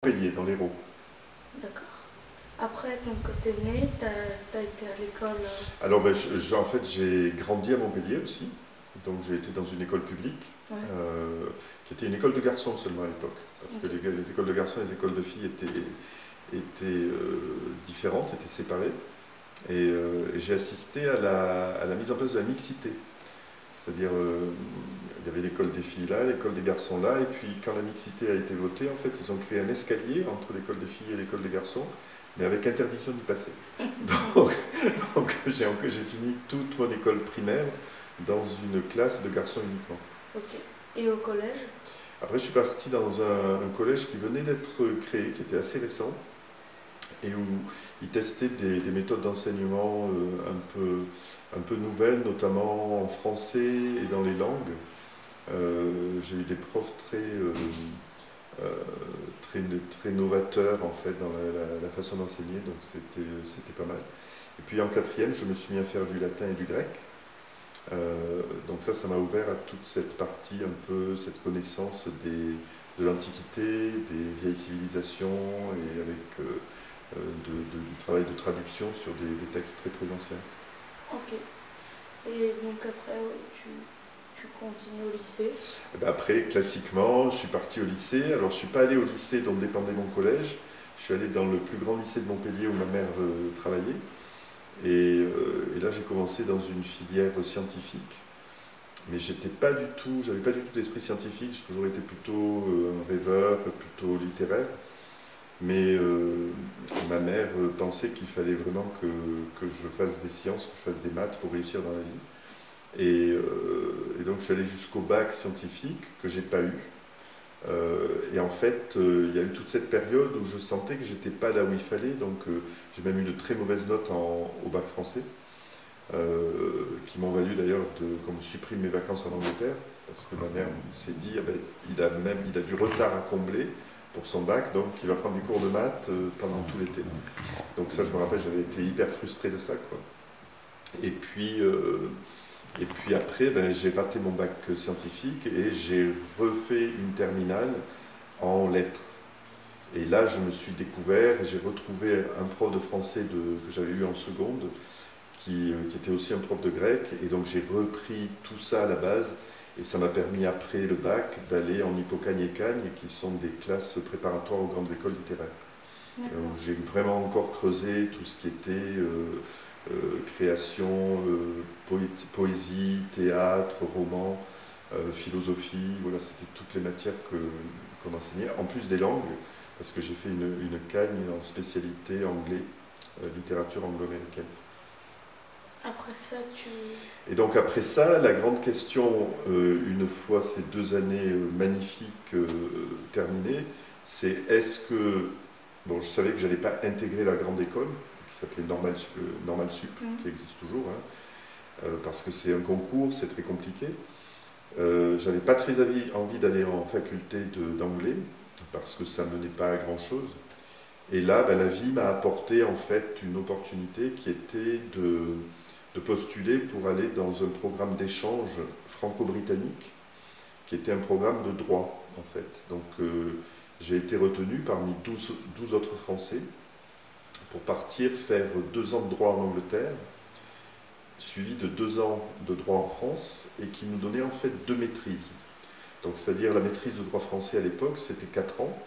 Montpellier, dans l'Hérault. D'accord. Après, donc, quand t'es né, t'as été à l'école. Alors, en fait, j'ai grandi à Montpellier aussi. Donc, j'ai été dans une école publique, Ouais. qui était une école de garçons seulement à l'époque. Parce Ok. que les écoles de garçons et les écoles de filles étaient différentes, étaient séparées. Et j'ai assisté à la mise en place de la mixité. C'est-à-dire, il y avait l'école des filles là, l'école des garçons là, et puis quand la mixité a été votée, en fait, ils ont créé un escalier entre l'école des filles et l'école des garçons, mais avec interdiction d'y passer. Donc, donc j'ai fini toute mon école primaire dans une classe de garçons uniquement. Ok. Et au collège? Après, je suis parti dans un collège qui venait d'être créé, qui était assez récent, et où ils testaient des méthodes d'enseignement un peu nouvelles, notamment en français et dans les langues. J'ai eu des profs euh, très novateurs en fait dans la façon d'enseigner, donc c'était pas mal. Et puis en quatrième, je me suis mis à faire du latin et du grec. Donc ça m'a ouvert à toute cette partie, un peu cette connaissance de l'Antiquité, des vieilles civilisations, et avec du travail de traduction sur des textes très anciens. Ok. Et donc après, ouais, tu continues au lycée? Et ben après, classiquement, je suis parti au lycée. Alors je ne suis pas allé au lycée dont dépendait mon collège. Je suis allé dans le plus grand lycée de Montpellier où ma mère travaillait. Et là, j'ai commencé dans une filière scientifique. Mais j'avais pas du tout d'esprit scientifique. J'ai toujours été plutôt un rêveur, plutôt littéraire. Mais ma mère pensait qu'il fallait vraiment que je fasse des sciences, que je fasse des maths pour réussir dans la vie. Et donc je suis allé jusqu'au bac scientifique que j'ai pas eu. Et en fait, il y a eu toute cette période où je sentais que j'étais pas là où il fallait. Donc j'ai même eu de très mauvaises notes au bac français, qui m'ont valu d'ailleurs qu'on me supprime mes vacances en Angleterre, parce que ma mère s'est dit, ah ben, il a du retard à combler pour son bac, donc il va prendre des cours de maths pendant tout l'été. Donc ça, je me rappelle, j'avais été hyper frustré de ça, quoi. Et puis, et puis après, ben, j'ai raté mon bac scientifique et j'ai refait une terminale en lettres. Et là, je me suis découvert et j'ai retrouvé un prof de français que j'avais eu en seconde, qui était aussi un prof de grec. Et donc j'ai repris tout ça à la base. Et ça m'a permis, après le bac, d'aller en Hippocagne et Cagne, qui sont des classes préparatoires aux grandes écoles littéraires. Où j'ai vraiment encore creusé tout ce qui était création, poésie, théâtre, roman, philosophie. Voilà, c'était toutes les matières qu'on enseignait, en plus des langues, parce que j'ai fait une cagne en spécialité anglais, littérature anglo-américaine. Après ça, Et donc après ça, la grande question, une fois ces 2 années magnifiques terminées, c'est est-ce que... Bon, je savais que je n'allais pas intégrer la grande école, qui s'appelait Normal Sup, qui existe toujours, hein, parce que c'est un concours, c'est très compliqué. J'avais pas très envie d'aller en faculté d'anglais, parce que ça ne menait pas à grand-chose. Et là, ben, la vie m'a apporté en fait une opportunité qui était de postuler pour aller dans un programme d'échange franco-britannique, qui était un programme de droit, en fait. Donc j'ai été retenu parmi 12 autres Français pour partir faire 2 ans de droit en Angleterre, suivi de 2 ans de droit en France, et qui nous donnait en fait 2 maîtrises. Donc c'est-à-dire la maîtrise de droit français à l'époque, c'était 4 ans.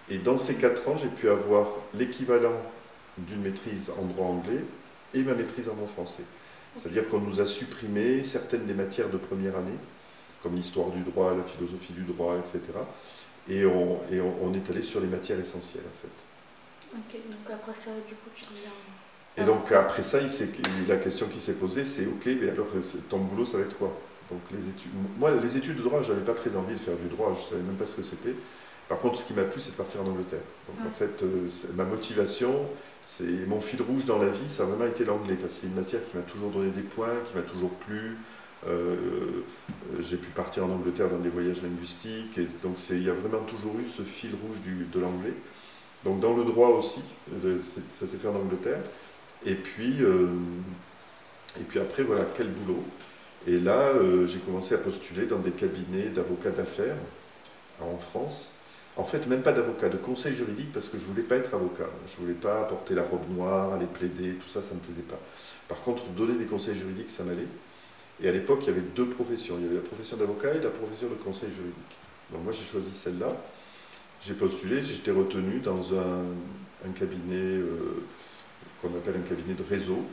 Et dans ces 4 ans, j'ai pu avoir l'équivalent d'une maîtrise en droit anglais et ma maîtrise en droit français. C'est-à-dire qu'on nous a supprimé certaines des matières de première année, comme l'histoire du droit, la philosophie du droit, etc. Et on est allé sur les matières essentielles, en fait. ok, donc après ça, du coup, tu deviens. Et donc après ça, la question qui s'est posée, c'est ok, mais alors ton boulot, ça va être quoi? Donc moi, les études de droit, j'avais pas très envie de faire du droit, je savais même pas ce que c'était. Par contre, ce qui m'a plu, c'est de partir en Angleterre. Donc en fait, ma motivation, c'est mon fil rouge dans la vie, ça a vraiment été l'anglais, parce que c'est une matière qui m'a toujours donné des points, qui m'a toujours plu. J'ai pu partir en Angleterre dans des voyages linguistiques, et donc il y a vraiment toujours eu ce fil rouge de l'anglais. Donc dans le droit aussi, ça s'est fait en Angleterre. Et puis après, voilà, quel boulot. Et là, j'ai commencé à postuler dans des cabinets d'avocats d'affaires en France. En fait, même pas d'avocat, de conseil juridique, parce que je voulais pas être avocat. Je voulais pas porter la robe noire, aller plaider, tout ça, ça me plaisait pas. Par contre, donner des conseils juridiques, ça m'allait. Et à l'époque, il y avait deux professions. Il y avait la profession d'avocat et la profession de conseil juridique. Donc moi, j'ai choisi celle-là. J'ai postulé, j'ai été retenu dans un cabinet qu'on appelle un cabinet de réseau,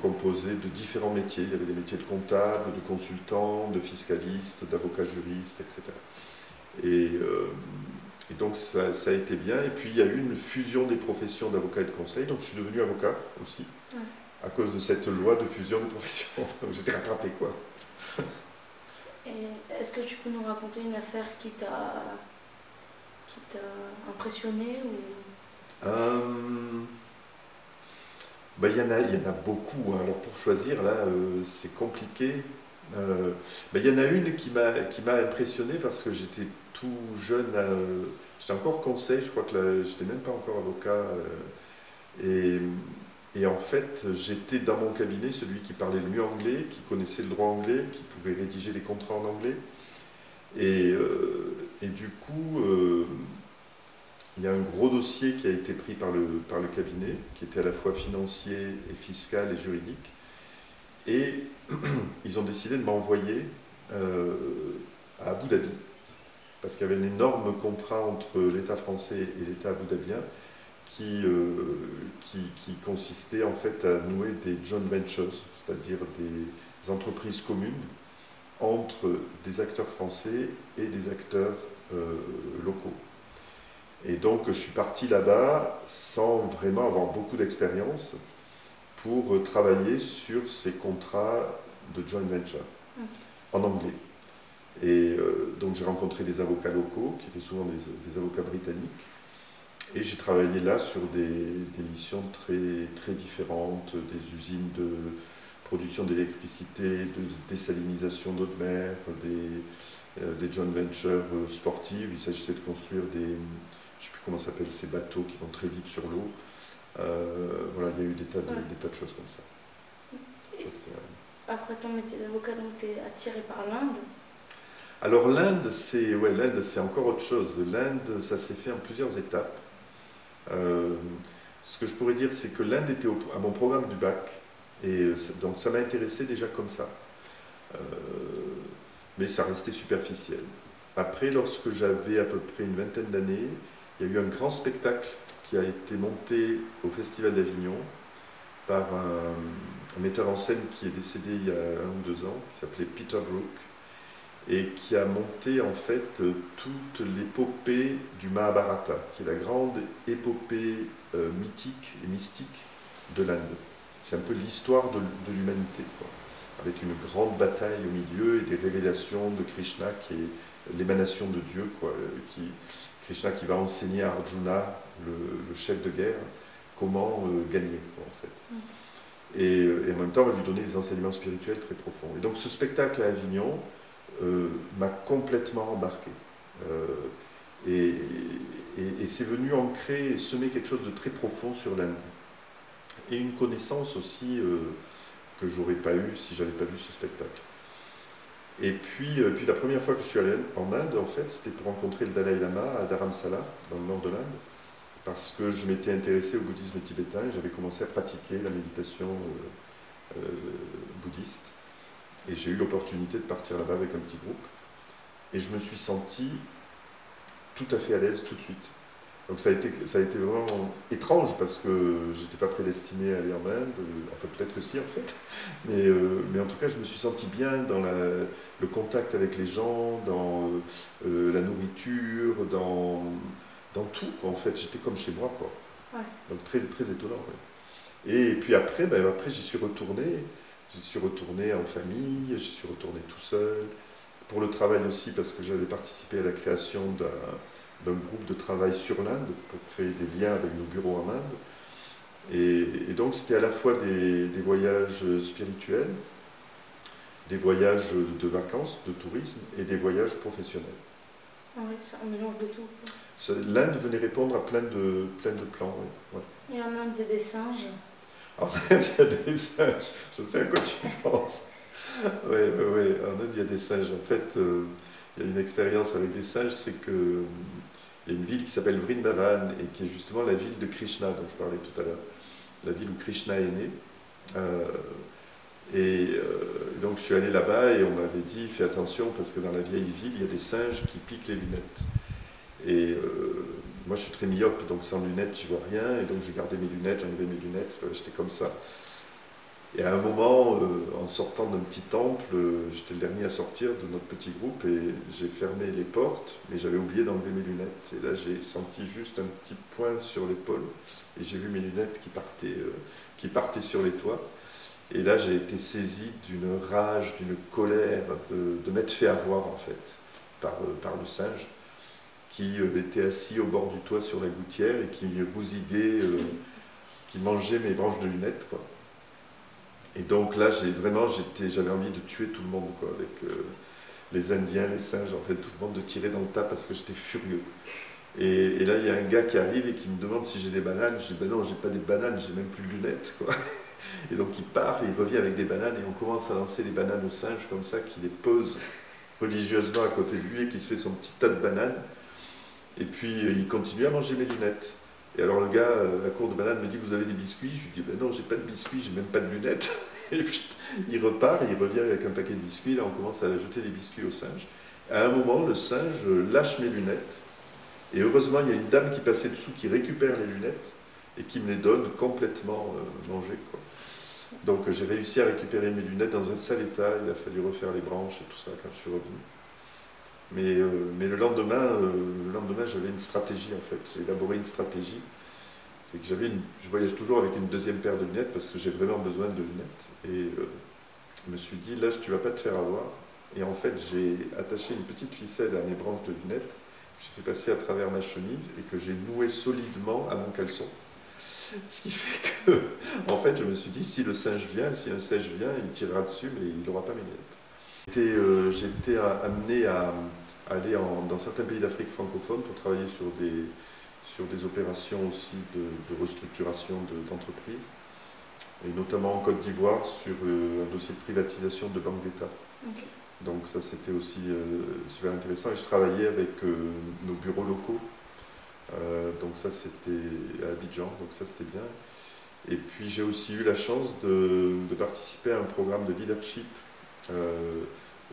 composé de différents métiers. Il y avait des métiers de comptable, de consultant, de fiscaliste, d'avocat juriste, etc. Et donc ça a été bien. Et puis il y a eu une fusion des professions d'avocat et de conseil. Donc je suis devenu avocat aussi, Ouais. à cause de cette loi de fusion des professions. Donc j'étais rattrapé, quoi. Et est-ce que tu peux nous raconter une affaire qui t'a impressionné ou... Il y en a beaucoup, hein. Alors pour choisir, là, c'est compliqué. Il y en a une qui m'a impressionné parce que j'étais tout jeune, j'étais encore conseil, je crois que j'étais même pas encore avocat. Et en fait, j'étais dans mon cabinet celui qui parlait le mieux anglais, qui connaissait le droit anglais, qui pouvait rédiger les contrats en anglais. Et du coup, il y a un gros dossier qui a été pris par le cabinet, qui était à la fois financier et fiscal et juridique. Et ils ont décidé de m'envoyer à Abu Dhabi, parce qu'il y avait un énorme contrat entre l'État français et l'État abu-dhabien qui consistait en fait à nouer des joint ventures, c'est-à-dire des entreprises communes entre des acteurs français et des acteurs locaux. Et donc je suis parti là-bas sans vraiment avoir beaucoup d'expérience pour travailler sur ces contrats de joint venture en anglais. Et donc j'ai rencontré des avocats locaux, qui étaient souvent des avocats britanniques, et j'ai travaillé là sur des missions très, très différentes, des usines de production d'électricité, de désalinisation d'eau de mer, des joint ventures sportives. Il s'agissait de construire je ne sais plus comment s'appellent ces bateaux qui vont très vite sur l'eau. Voilà, il y a eu des tas de choses comme ça. Après ton métier d'avocat, donc tu es attiré par l'Inde. Alors l'Inde, c'est encore autre chose. L'Inde, ça s'est fait en plusieurs étapes. Ce que je pourrais dire, c'est que l'Inde était à mon programme du bac, et donc ça m'a intéressé déjà comme ça. Mais ça restait superficiel. Après, lorsque j'avais à peu près une vingtaine d'années, il y a eu un grand spectacle qui a été monté au Festival d'Avignon par un metteur en scène qui est décédé il y a 1 ou 2 ans, qui s'appelait Peter Brook, et qui a monté en fait toute l'épopée du Mahabharata, qui est la grande épopée mythique et mystique de l'Inde. C'est un peu l'histoire de l'humanité, avec une grande bataille au milieu et des révélations de Krishna, qui est l'émanation de Dieu, Krishna qui va enseigner à Arjuna, le chef de guerre, comment gagner, en fait. Et en même temps, on va lui donner des enseignements spirituels très profonds. Et donc ce spectacle à Avignon m'a complètement embarqué. Et c'est venu ancrer et semer quelque chose de très profond sur l'Inde. Et une connaissance aussi que j'aurais pas eu si j'avais pas vu ce spectacle. Et puis la première fois que je suis allé en Inde, en fait, c'était pour rencontrer le Dalai Lama à Dharamsala, dans le nord de l'Inde, parce que je m'étais intéressé au bouddhisme tibétain et j'avais commencé à pratiquer la méditation bouddhiste. Et j'ai eu l'opportunité de partir là-bas avec un petit groupe. Et je me suis senti tout à fait à l'aise tout de suite. Donc ça a été vraiment étrange parce que j'étais pas prédestiné à aller en Inde, enfin peut-être que si en fait, mais en tout cas je me suis senti bien dans le contact avec les gens, dans la nourriture, dans tout, quoi, en fait, j'étais comme chez moi, quoi. Ouais. Donc très, très étonnant. Ouais. Et puis après j'y suis retourné en famille, j'y suis retourné tout seul, pour le travail aussi parce que j'avais participé à la création d'un groupe de travail sur l'Inde pour créer des liens avec nos bureaux en Inde. Et donc c'était à la fois des voyages spirituels, des voyages de vacances, de tourisme et des voyages professionnels. Ah oui, c'est un mélange de tout. L'Inde venait répondre à plein de plans. Oui. Ouais. Et en Inde, il y a des singes. En Inde, il y a des singes. Je sais à quoi tu penses. Oui. En Inde, il y a des singes. En fait, il y a une expérience avec des singes, c'est que il y a une ville qui s'appelle Vrindavan et qui est justement la ville de Krishna dont je parlais tout à l'heure, la ville où Krishna est né. Euh, donc je suis allé là-bas et on m'avait dit fais attention parce que dans la vieille ville il y a des singes qui piquent les lunettes. Et moi je suis très myope donc sans lunettes je vois rien et donc j'ai gardé mes lunettes, j'enlevais mes lunettes, j'étais comme ça. Et à un moment, en sortant d'un petit temple, j'étais le dernier à sortir de notre petit groupe et j'ai fermé les portes, mais j'avais oublié d'enlever mes lunettes. Et là, j'ai senti juste un petit point sur l'épaule et j'ai vu mes lunettes qui partaient sur les toits. Et là, j'ai été saisi d'une rage, d'une colère, de m'être fait avoir en fait par le singe qui était assis au bord du toit sur la gouttière et qui bousiguait, qui mangeait mes branches de lunettes, quoi. Et donc là, j'avais envie de tuer tout le monde, quoi, avec les Indiens, les singes, en fait, tout le monde, de tirer dans le tas parce que j'étais furieux. Et là, il y a un gars qui arrive et qui me demande si j'ai des bananes. Je dis, ben non, j'ai pas des bananes, j'ai même plus de lunettes, quoi. Et donc il part, et il revient avec des bananes, et on commence à lancer les bananes au singe, comme ça, qui les pose religieusement à côté de lui, et qui se fait son petit tas de bananes. Et puis, il continue à manger mes lunettes. Et alors le gars, à court de banane, me dit, vous avez des biscuits? Je lui dis, ben non, j'ai pas de biscuits, j'ai même pas de lunettes. Et puis, il repart, et il revient avec un paquet de biscuits. Là, on commence à jeter des biscuits au singe. À un moment, le singe lâche mes lunettes. Et heureusement, il y a une dame qui passait dessous, qui récupère les lunettes, et qui me les donne complètement mangées, quoi. Donc j'ai réussi à récupérer mes lunettes dans un sale état. Il a fallu refaire les branches et tout ça quand je suis revenu. Mais le lendemain, j'avais une stratégie en fait. J'ai élaboré une stratégie. C'est que je voyage toujours avec une deuxième paire de lunettes parce que j'ai vraiment besoin de lunettes. Et je me suis dit, là, tu vas pas te faire avoir. Et en fait, j'ai attaché une petite ficelle à mes branches de lunettes. J'ai fait passer à travers ma chemise et que j'ai noué solidement à mon caleçon. Ce qui fait que, en fait, je me suis dit, si un singe vient, il tirera dessus, mais il n'aura pas mes lunettes. J'étais amené à aller dans certains pays d'Afrique francophone pour travailler sur des opérations aussi de restructuration d'entreprises, et notamment en Côte d'Ivoire sur un dossier de privatisation de banque d'État. Okay. Donc ça c'était aussi super intéressant, et je travaillais avec nos bureaux locaux. Donc ça c'était à Abidjan, donc ça c'était bien. Et puis j'ai aussi eu la chance de participer à un programme de leadership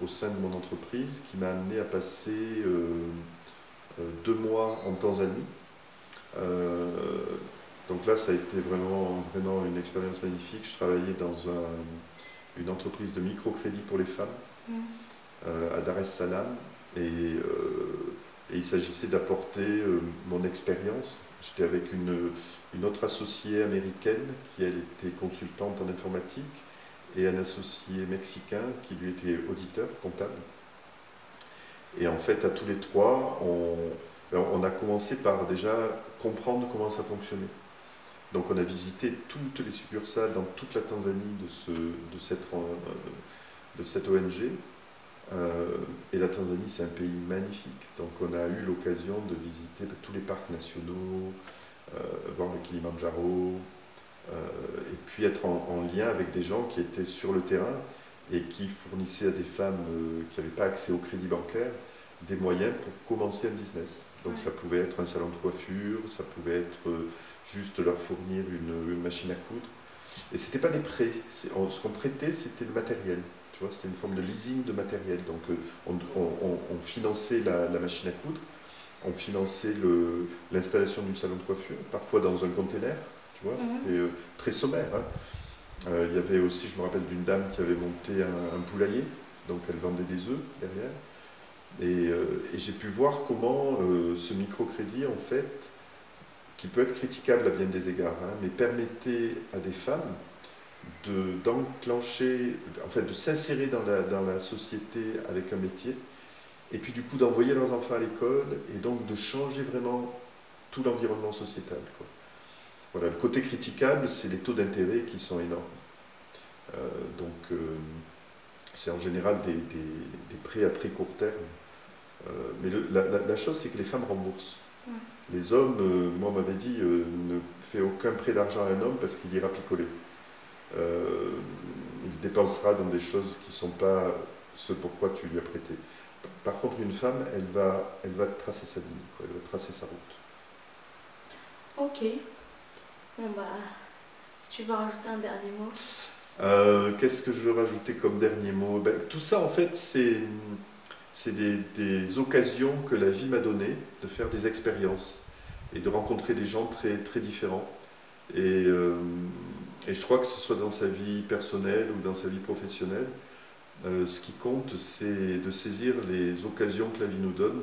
au sein de mon entreprise qui m'a amené à passer 2 mois en Tanzanie. Donc là ça a été vraiment une expérience magnifique. Je travaillais dans une entreprise de microcrédit pour les femmes à Dar es Salaam, et il s'agissait d'apporter mon expérience. J'étais avec une autre associée américaine qui, elle, était consultante en informatique, et un associé mexicain qui, lui, était auditeur, comptable. Et en fait, à tous les trois, on a commencé par déjà comprendre comment ça fonctionnait. Donc on a visité toutes les succursales dans toute la Tanzanie de cette ONG. Et la Tanzanie, c'est un pays magnifique. Donc on a eu l'occasion de visiter tous les parcs nationaux, voir le Kilimandjaro, et puis être en lien avec des gens qui étaient sur le terrain et qui fournissaient à des femmes qui n'avaient pas accès au crédit bancaire des moyens pour commencer un business. Donc ça pouvait être un salon de coiffure, ça pouvait être juste leur fournir une machine à coudre. Et ce n'était pas des prêts, ce qu'on prêtait, c'était le matériel. Tu vois, c'était une forme de leasing de matériel. Donc on finançait la machine à coudre, on finançait l'installation du salon de coiffure, parfois dans un container, tu vois, c'était très sommaire. Hein. Il y avait aussi, je me rappelle d'une dame qui avait monté un poulailler, donc elle vendait des œufs derrière. Et j'ai pu voir comment ce microcrédit, en fait, qui peut être critiquable à bien des égards, hein, mais permettait à des femmes d'enclencher, en fait, de s'insérer dans la société avec un métier, et puis du coup d'envoyer leurs enfants à l'école, et donc de changer vraiment tout l'environnement sociétal, quoi. Voilà, le côté critiquable, c'est les taux d'intérêt qui sont énormes. C'est en général des prêts à très court terme. Mais la chose, c'est que les femmes remboursent. Les hommes, moi on m'avait dit, ne fais aucun prêt d'argent à un homme parce qu'il ira picoler. Il dépensera dans des choses qui ne sont pas ce pourquoi tu lui as prêté. Par contre, une femme, elle va tracer sa ligne, quoi, elle va tracer sa route. Ok. Bon bah, si tu veux rajouter un dernier mot. Qu'est-ce que je veux rajouter comme dernier mot? Ben, tout ça, en fait, c'est des occasions que la vie m'a données de faire des expériences et de rencontrer des gens très, très différents. Et je crois que ce soit dans sa vie personnelle ou dans sa vie professionnelle, ce qui compte, c'est de saisir les occasions que la vie nous donne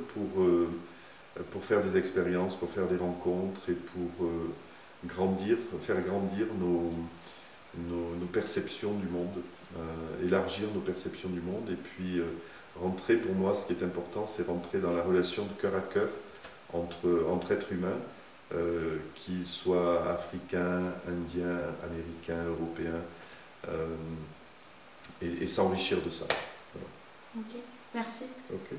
pour faire des expériences, pour faire des rencontres et pour grandir, faire grandir nos perceptions du monde, élargir nos perceptions du monde. Et puis rentrer, pour moi, ce qui est important, c'est rentrer dans la relation de cœur à cœur entre êtres humains, qu'ils soient africains, indiens, américains, européens, et s'enrichir de ça. Voilà. Ok, merci. Ok.